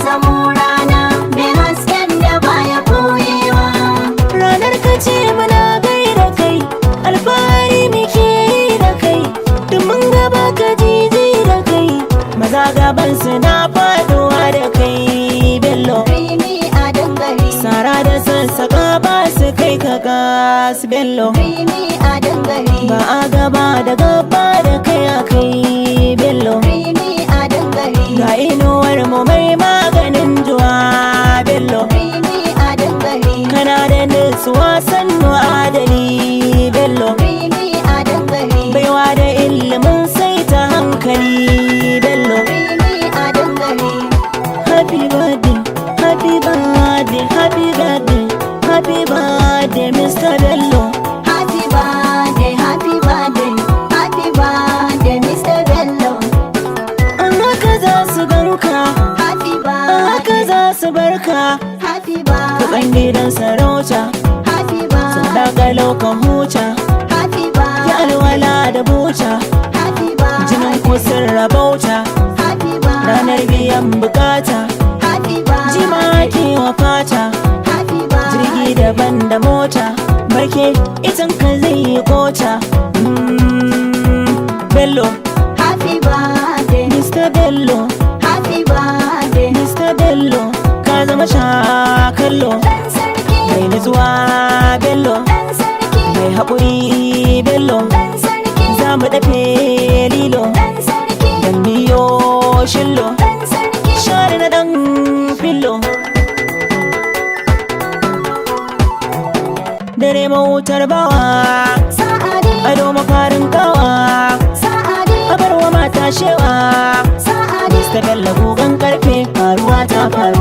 zamo rana mai hasken da baya koyewa. Ranar ka ce muna gaida kai, alfahari muke yi da kai, duk mun gaba ka jiji da kai, maza gaban su na faduwa da kai Bello. Rimi a dangare, Sara da sassaka ba su kai ka gas Bello. Rimi a dangare, Ba a gaba da gaba da kai a kai Bello. Rimi a dangare, Ga inuwar mu mai maganin juwa Bello. Rimi a dangare, Kana da nutsuwa sannu adali Bello. Rimi a dangare, Baiwa da ilimin sai ta hankali Bello. Rimi a dangare. Happy birthday, happy birthday, happy birthday, happy birthday Mr. Bello. Happy birthday, happy birthday, happy birthday, Mr. Bello. An haka za su ganka, Happy an haka birthday, za su barka. happy Kuɗin birthday, gidan sarauta, happy sun birthday, daga laukan huta. happy Ya birthday, alwala da buta, happy jinin birthday, kusur rabauta. happy birthday, Ranar biyan bukata, happy jima birthday, ke wa fata. happy Jirgi birthday, daban da mota, barke itan ka zai yi kota. Bello, happy birthday, Mr. Bello, happy birthday. Mr. Bello, ka zama shakallo. Dan sarki, Mai nutsuwa Bello, dan sarki, mai haƙuri Bello, dan sarki, za mu dafe lilo, dan sarki, dan miyo shillo, dan sarki. share na ɗan fillo. Dare mawutar bawa, Sa'adi, ado mafarin kawa, sa'adi, abarwa mata shewa. sa'adi, Mr. Bello gugan karfe, faruwa ta faru.